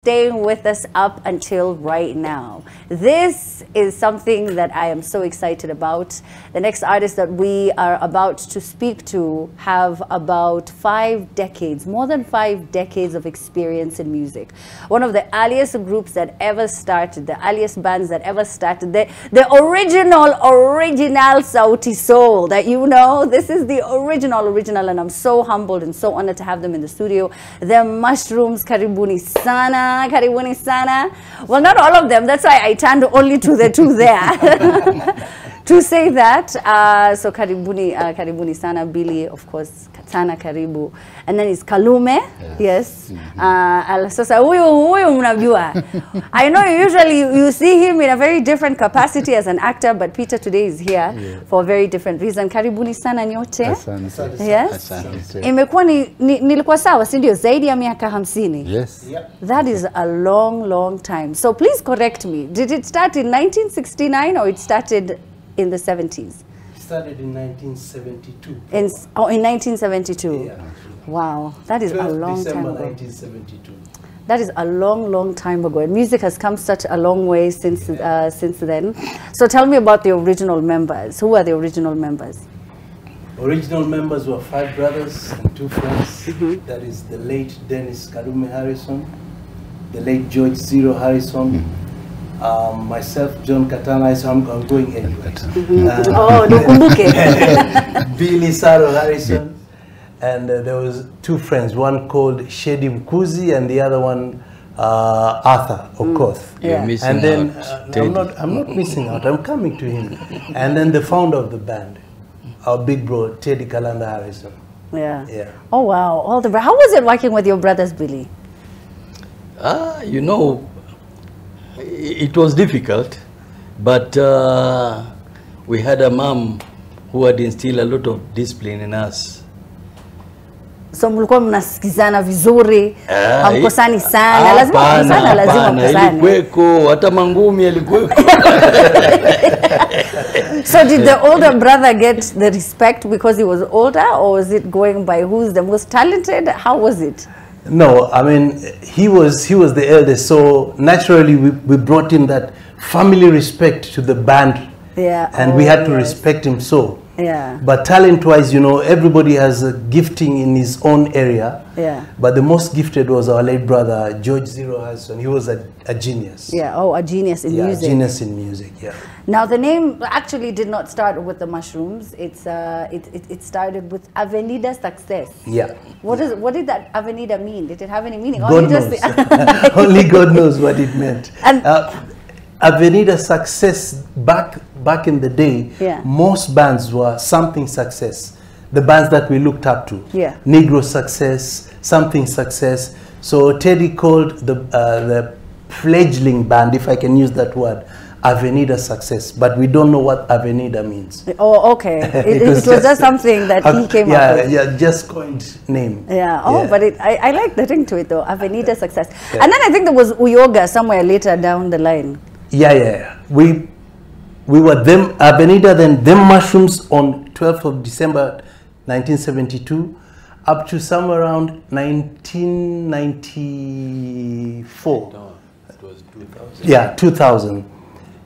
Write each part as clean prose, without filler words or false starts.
staying with us up until right now. This is something that I am so excited about. The next artist that we are about to speak to have about 5 decades, more than 5 decades of experience in music. One of the earliest groups that ever started, the earliest bands that ever started, the original Sauti Soul that you know. This is the original, and I'm so humbled and so honored to have them in the studio. The Mushrooms, karibuni sana. Karibuni sana. Well, not all of them. That's why I turned only to the two there to say that. So karibuni sana. Billy, of course, Katana karibu. And then it's Kalume. Yes. Sasa huyu mnajua. I know usually you see him in a very different capacity as an actor, but Peter today is here for a very different reason. Karibuni sana nyote. Yes. Imekuwa nilikuwa sawa, si ndio? Zaidi ya miaka 50. Yes. That is a long time. So please correct me. Did it start in 1969 or it started in the 70s? It started in 1972. In 1972. Yeah. Wow, that is a long December time ago. 1972. That is a long time ago. And music has come such a long way since then. So tell me about the original members. Who are the original members? Original members were 5 brothers and 2 friends. That is the late Dennis Kalume Harrison, the late George Zero Harrison, myself, John Katana, so I'm going anyway. Billy Saro Harrison, and there was 2 friends, one called Shedi Mkuzi and the other one Arthur, of course. You're missing and then out. I'm not missing out, I'm coming to him. And then the founder of the band, our big bro, Teddy Kalanda Harrison. Yeah. Oh wow. How was it working with your brothers, Billy? You know, it was difficult, but we had a mom who had instilled a lot of discipline in us. So mlikuwa mnasikizana vizuri, hamkosani sana, lazima mkosane. Ilikuweko, hata mangumi yalikuweko. So did the older brother get the respect because he was older, or was it going by who's the most talented? How was it? No, I mean, he was the eldest, so naturally we brought in that family respect to the band. Yeah. And we had to respect him so. Yeah. But talent-wise, you know, everybody has a gifting in his own area. Yeah. But the most gifted was our late brother, George Zero Harrison. He was a genius. Yeah, a genius in music. Yeah, genius in music, yeah. Now, the name actually did not start with the Mushrooms. It started with Avenida Success. Yeah. What did that Avenida mean? Did it have any meaning? God knows. Only God knows what it meant. And Avenida Success, back in the day, most bands were something success. The bands that we looked up to. Yeah. Negro Success, something success. So Teddy called the fledgling band, if I can use that word, Avenida Success. But we don't know what Avenida means. Oh, okay. It was just something that he came up with. Yeah, just coined name. Yeah. Oh, but I like the ring to it though. Avenida Success. Yeah. And then I think there was Uyoga somewhere later down the line. Yeah. We were them Avenida, then them Mushrooms on 12th of December 1972 up to somewhere around 1994. No, that was 2000. Yeah, 2000.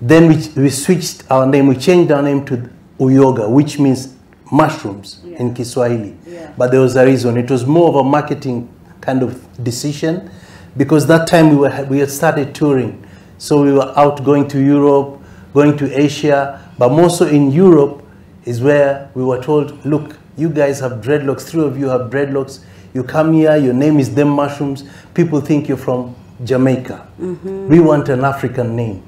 Then we switched our name. We changed our name to Uyoga, which means mushrooms in Kiswahili. Yeah. But there was a reason. It was more of a marketing kind of decision, because that time we had started touring. So we were out going to Europe, going to Asia, but more so in Europe is where we were told, look, you guys have dreadlocks, 3 of you have dreadlocks, you come here, your name is Them Mushrooms, people think you're from Jamaica. We want an African name.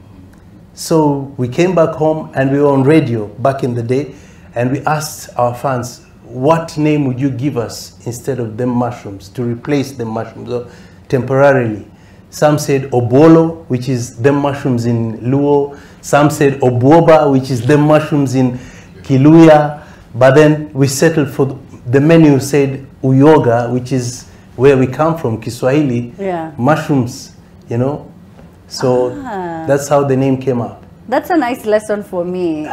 So we came back home and we were on radio back in the day, and we asked our fans, what name would you give us instead of Them Mushrooms, to replace Them Mushrooms, or temporarily? Some said Obolo, which is Them Mushrooms in Luo. Some said Obuoba, which is Them Mushrooms in Kiluya. But then we settled for the menu said Uyoga, which is where we come from, Kiswahili. Yeah. Mushrooms, you know. So that's how the name came up. That's a nice lesson for me.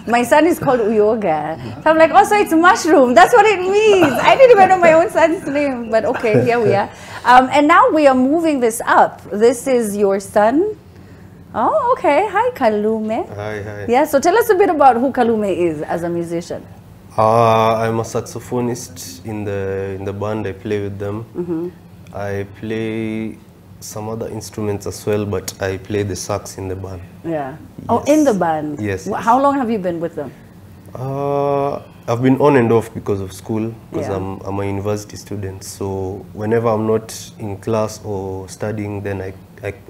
My son is called Uyoga. So I'm like, oh, so it's mushroom. That's what it means. I didn't even know my own son's name. But okay, here we are. And now we are moving this up. This is your son. Oh, okay. Hi, Kalume. Hi. Yeah, so tell us a bit about who Kalume is as a musician. I'm a saxophonist in the band. I play with them. I play some other instruments as well, but I play the sax in the band. Yeah. Oh, in the band? Yes. How long have you been with them? I've been on and off because of school, because Yeah. I'm a university student. So whenever I'm not in class or studying, then I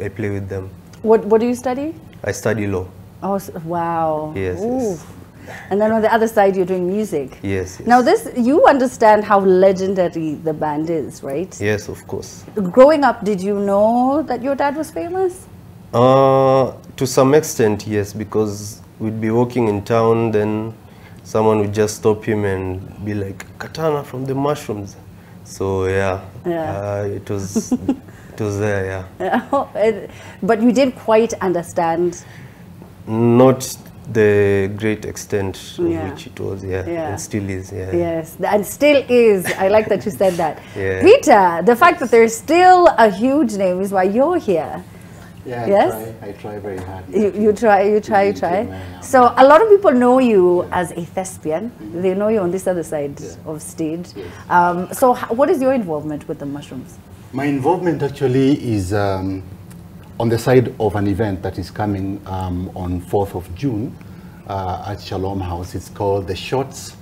play with them. What do you study? I study law. Oh, wow. Yes, Ooh. yes. And then on the other side, you're doing music. Yes. Now you understand how legendary the band is, right? Yes, of course. Growing up, did you know that your dad was famous? To some extent, yes, because we'd be walking in town, then someone would just stop him and be like, Katana from the Mushrooms. So yeah. It was there, yeah. But you didn't quite understand. Not the great extent of Yeah. which it was, and still is, Yes, and still is. I like that you said that. Yeah. Peter, the fact that there's still a huge name is why you're here. Yeah, Yes? I try very hard. You try. So a lot of people know you as a thespian. They know you on this other side of stage. Yes. So what is your involvement with the Mushrooms? My involvement actually is on the side of an event that is coming on 4th of June at Shalom House. It's called the Shots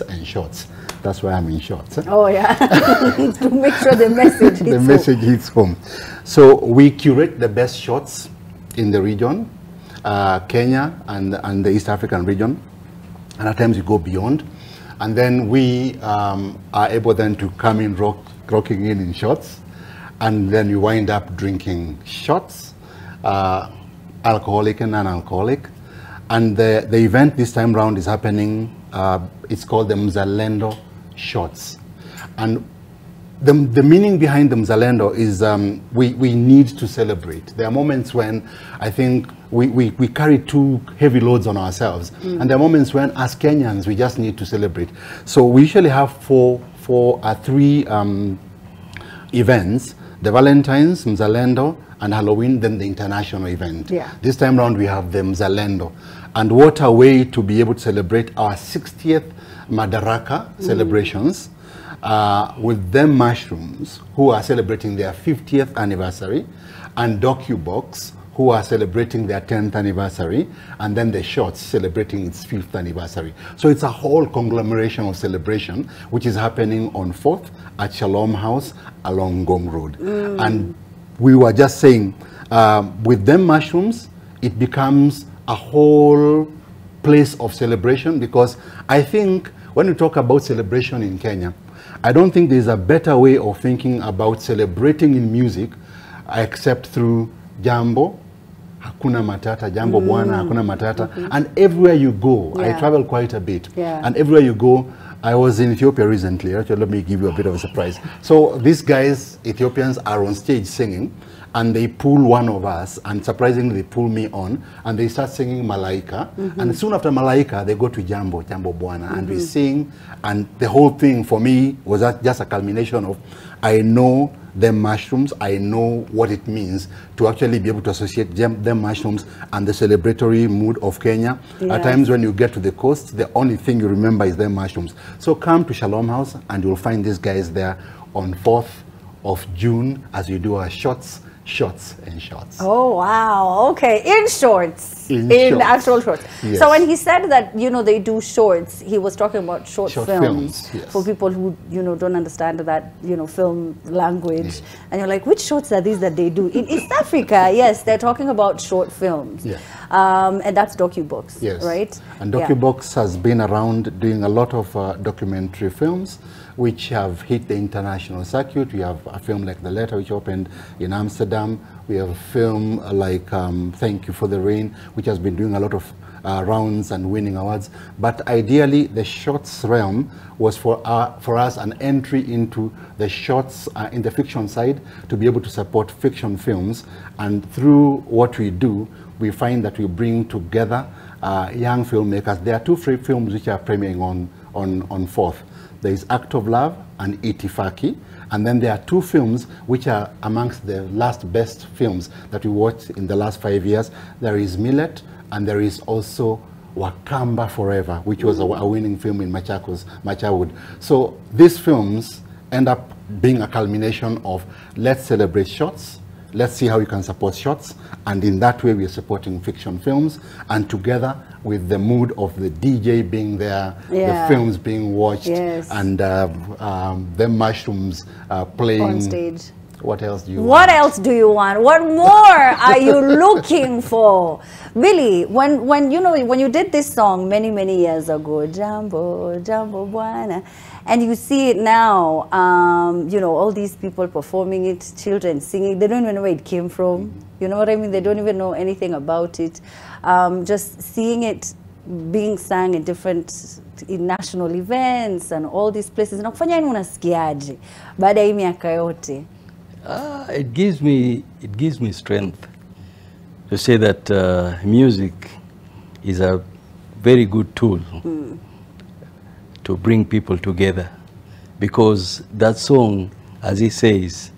and Shots. That's why I'm in shorts. Oh yeah, to make sure the message hits The message hits home. So we curate the best shots in the region, Kenya and the East African region, and at times we go beyond. And then we are able then to come in rocking in shots, and then we wind up drinking shots, alcoholic and non-alcoholic. And the event this time round is happening, it's called the Mzalendo Shots. And the meaning behind the Mzalendo is we need to celebrate. There are moments when I think we carry too heavy loads on ourselves. And there are moments when as Kenyans we just need to celebrate. So we usually have three events: the Valentine's, Mzalendo, and Halloween, then the international event. Yeah. This time round we have the Mzalendo. And what a way to be able to celebrate our 60th Madaraka celebrations with them Mushrooms, who are celebrating their 50th anniversary, and DocuBox, who are celebrating their 10th anniversary, and then the Shots celebrating its 5th anniversary. So it's a whole conglomeration of celebration which is happening on 4th at Shalom House along Gong Road. And we were just saying, with them Mushrooms, it becomes a whole place of celebration, because I think when we talk about celebration in Kenya, I don't think there's a better way of thinking about celebrating in music except through Jambo, Hakuna Matata, Jambo Bwana, Hakuna Matata, and everywhere you go, I travel quite a bit, and everywhere you go, I was in Ethiopia recently. Actually, let me give you a bit of a surprise. So these guys, Ethiopians, are on stage singing, and they pull one of us, and surprisingly they pull me on, and they start singing Malaika, and soon after Malaika they go to Jambo Bwana, and we sing, and the whole thing for me was just a culmination of, I know them Mushrooms, I know what it means to actually be able to associate them Mushrooms and the celebratory mood of Kenya. At times when you get to the coast, the only thing you remember is them Mushrooms. So come to Shalom House and you'll find these guys there on 4th of June as we do our shots and shots. Oh wow! Okay, in shorts, in shorts. actual shorts. Yes. So when he said that they do shorts, he was talking about short films yes. for people who don't understand that film language. And you're like, which shorts are these that they do in East Africa? Yes, they're talking about short films. Yeah. And that's DocuBox. Yes. Right. And DocuBox has been around doing a lot of documentary films which have hit the international circuit. We have a film like The Letter, which opened in Amsterdam. We have a film like Thank You for the Rain, which has been doing a lot of rounds and winning awards. But ideally, the shorts realm was for us an entry into the shorts in the fiction side, to be able to support fiction films. And through what we do, we find that we bring together young filmmakers. There are two films which are premiering on 4th. There is Act of Love and Itifaki, And then there are two films which are amongst the last best films that we watched in the last 5 years. There is Millet, and there is also Wakamba Forever, which was a winning film in Machawood. So these films end up being a culmination of let's celebrate shots, let's see how we can support shots, and in that way we are supporting fiction films, and together with the mood of the DJ being there, the films being watched, and the mushrooms playing on stage. What else do you What else do you want? What more are you looking for? Billy, when you did this song many years ago, Jambo, Jambo Buana, and you see it now, all these people performing it, children singing, they don't even know where it came from. You know what I mean? They don't even know anything about it. Just seeing it being sung in different national events and all these places. Nakufanya nini unasikiaje baada ya miaka yote? It gives me strength to say that music is a very good tool to bring people together, because that song, as he says,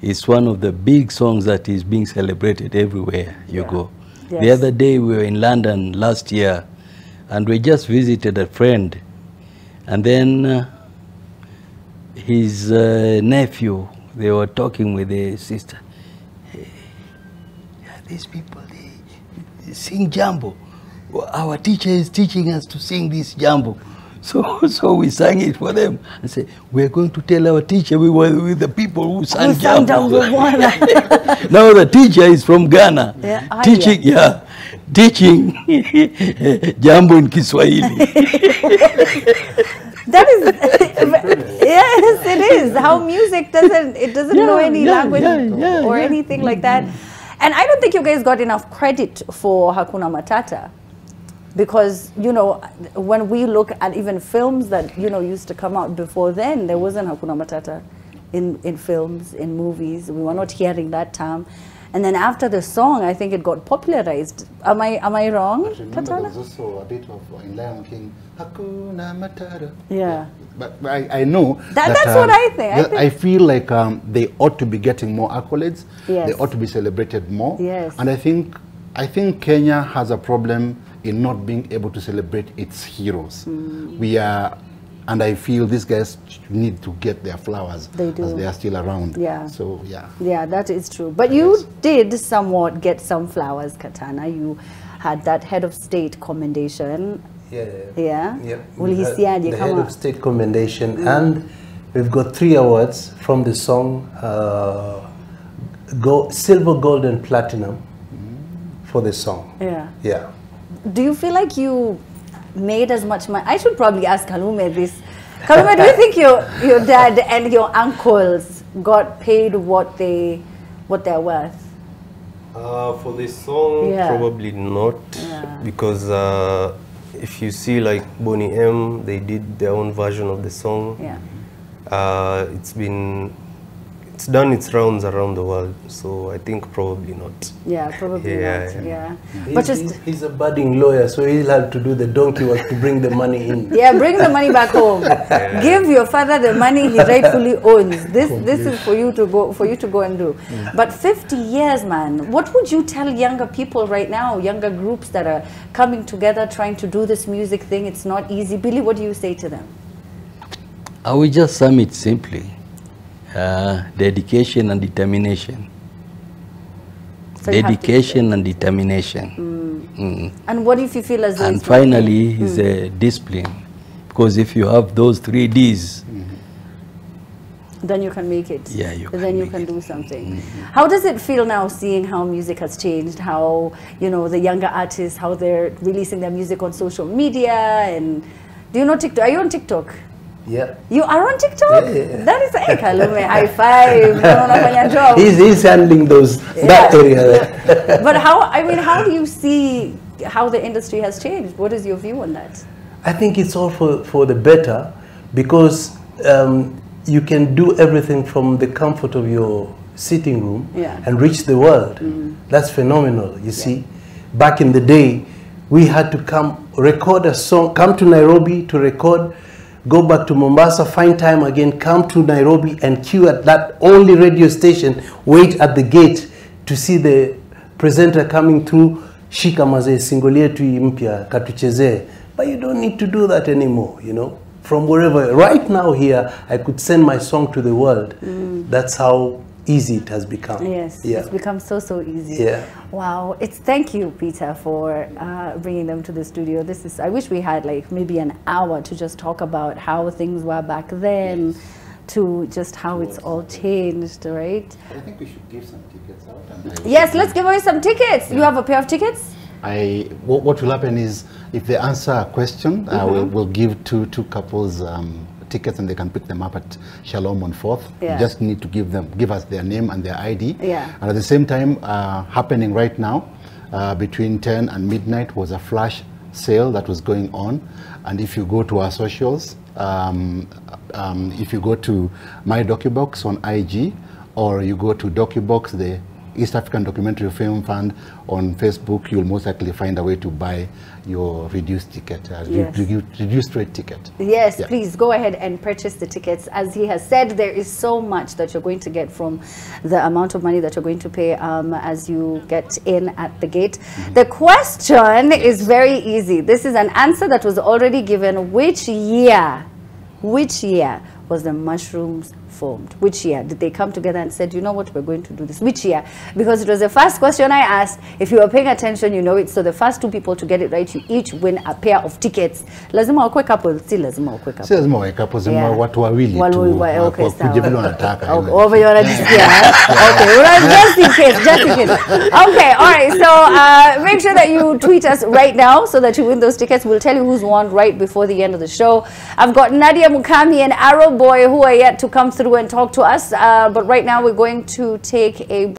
is one of the big songs that is being celebrated everywhere you go. Yes. The other day we were in London last year, and we just visited a friend, and then his nephew, they were talking with the sister. Hey, these people, they sing jambo. Our teacher is teaching us to sing this jambo. So we sang it for them and said, we're going to tell our teacher we were with the people who sang jambo. Now the teacher is from Ghana, teaching jambo in Kiswahili. That is, yes, it is. How music doesn't know any language or anything like that. And I don't think you guys got enough credit for Hakuna Matata. Because, when we look at even films that, used to come out before then, there wasn't Hakuna Matata in films, in movies. We were not hearing that term. And then after the song, I think it got popularized. Am I wrong, Katana? There's also a bit of, in Lion King, Hakuna Matata. Yeah. But I know that's what I think. I feel like they ought to be getting more accolades. Yes. They ought to be celebrated more. Yes. And I think Kenya has a problem in not being able to celebrate its heroes. We are, and I feel these guys need to get their flowers as they are still around. Yeah. So yeah. Yeah, that is true. But you did somewhat get some flowers, Katana. You had that head of state commendation. Yeah. The head of state commendation, and we've got 3 awards from the song, silver, gold, and platinum for the song. Yeah. Do you feel like you made as much money? I should probably ask Kalume this. Kalume, do you think your dad and your uncles got paid what they're worth? For this song, probably not, because if you see like Bonnie M, they did their own version of the song. It's done its rounds around the world, so I think probably not. Yeah, probably not. Yeah. But he's a budding lawyer, so he'll have to do the donkey work to bring the money in. Yeah, bring the money back home. Give your father the money he rightfully owns. This is for you to go and do. But 50 years, man. What would you tell younger people right now, younger groups that are coming together trying to do this music thing? It's not easy. Billy, what do you say to them? I will just sum it simply. Dedication and determination. So dedication and determination. And what if you feel as though... And finally, is a discipline. Because if you have those 3 Ds... Then you can make it. Yeah, then you can do something. How does it feel now seeing how music has changed? How, the younger artists, how they're releasing their music on social media? And do you know TikTok? Are you on TikTok? Yeah. You are on TikTok? Yeah. That is Kalume, high five. He's handling that area. But how do you see how the industry has changed? What is your view on that? I think it's all for the better, because you can do everything from the comfort of your sitting room and reach the world. That's phenomenal, you see. Back in the day, we had to record a song, come to Nairobi to record. go back to Mombasa, find time again, come to Nairobi and queue at that only radio station, wait at the gate to see the presenter coming through, shika mazee, single yetu mpya, katuchezee. But you don't need to do that anymore, you know. From wherever, right now here, I could send my song to the world. That's how easy it has become. Yes, yeah. It's become so easy. Yeah. Wow, thank you, Peter, for bringing them to the studio. I wish we had like maybe an hour to just talk about how things were back then, to just how it's all changed, right? I think we should give some tickets out. Yes, let's give away some tickets. You have a pair of tickets? What will happen is, if they answer a question, we'll give two couples tickets, and they can pick them up at Shalom on 4th. Yeah. You just need to give us their name and their ID. Yeah. And at the same time, happening right now, between 10 and midnight was a flash sale that was going on. And if you go to our socials, if you go to My DocuBox on IG, or you go to DocuBox, the East African Documentary Film Fund on Facebook, you'll most likely find a way to buy your reduced ticket, reduced rate ticket. Yes, please go ahead and purchase the tickets. As he has said, there is so much that you're going to get from the amount of money that you're going to pay as you get in at the gate. The question is very easy. This is an answer that was already given. Which year was the mushrooms formed? Which year did they come together and said, you know what, we're going to do this? Which year? Because it was the first question I asked. If you were paying attention, you know it. So the first two people to get it right, you each win a pair of tickets. Lazima wakwe couple, si lazima wakwe couple. Si lazima wakwe couple, zima watu wawili tu. Okay, kujibili wanataka. Over your yeah. Okay, well, just in case. Okay, all right. So make sure that you tweet us right now so that you win those tickets. We'll tell you who's won right before the end of the show. I've got Nadia Mukami and Arrow Boy who are yet to come through and talk to us. But right now we're going to take a